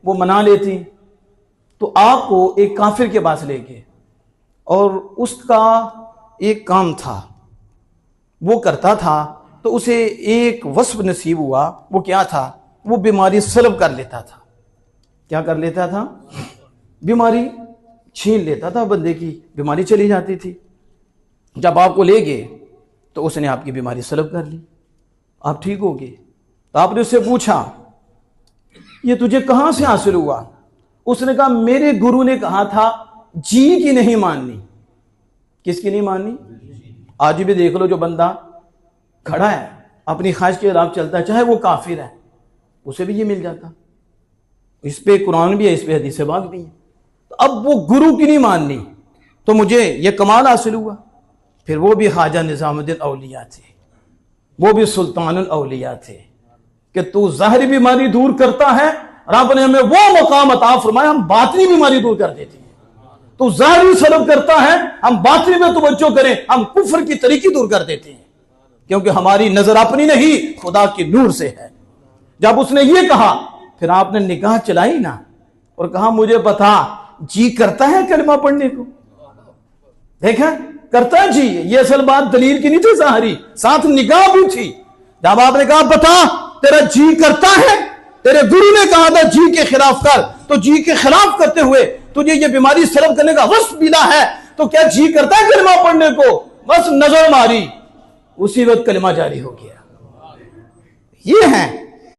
वो मना लेती, तो आपको एक काफिर के पास ले गए और उसका एक काम था, वो करता था, तो उसे एक वस्फ नसीब हुआ। वो क्या था? वो बीमारी सलब कर लेता था। क्या कर लेता था? बीमारी छीन लेता था, बंदे की बीमारी चली जाती थी। जब आपको ले गए तो उसने आपकी बीमारी सलब कर ली, आप ठीक हो गए। तो आपने उससे पूछा ये तुझे कहां से हासिल हुआ? उसने कहा मेरे गुरु ने कहा था जी की नहीं माननी। किसकी नहीं माननी? आज भी देख लो, जो बंदा खड़ा है अपनी ख्वाहिश के खिलाफ चलता है, चाहे वो काफिर है, उसे भी ये मिल जाता। इस पे कुरान भी है, इस पे हदीस पाक भी है। तो अब वो गुरु की नहीं माननी, तो मुझे ये कमाल हासिल हुआ। फिर वो भी ख्वाजा निजामुद्दीन औलिया थे, वो भी सुल्तानुल औलिया थे कि तू ज़ाहिरी बीमारी दूर करता है, रब ने हमें वो मकाम अता फरमाया, हम बातिनी बीमारी दूर कर देते हैं। तू ज़ाहिरी सलब करता है, हम बातिनी में तवज्जो करें, हम कुफ्र की तरीकी दूर कर देते हैं, क्योंकि हमारी नजर अपनी नहीं खुदा की नूर से है। जब उसने ये कहा, फिर आपने निगाह चलाई ना और कहा मुझे बता, जी करता है कलमा पढ़ने को? देखा, करता है जी। ये असल बात दलील की नहीं थी ज़ाहिरी, साथ निगाह भी थी। जब आपने कहा बता तेरा जी करता है, तेरे गुरु ने कहा था जी के खिलाफ कर, तो जी के खिलाफ करते हुए तुझे ये बीमारी सलब करने का वस्फ मिला है, तो क्या जी करता है कलमा पढ़ने को? बस नजर मारी, उसी वक्त कलमा जारी हो गया। ये है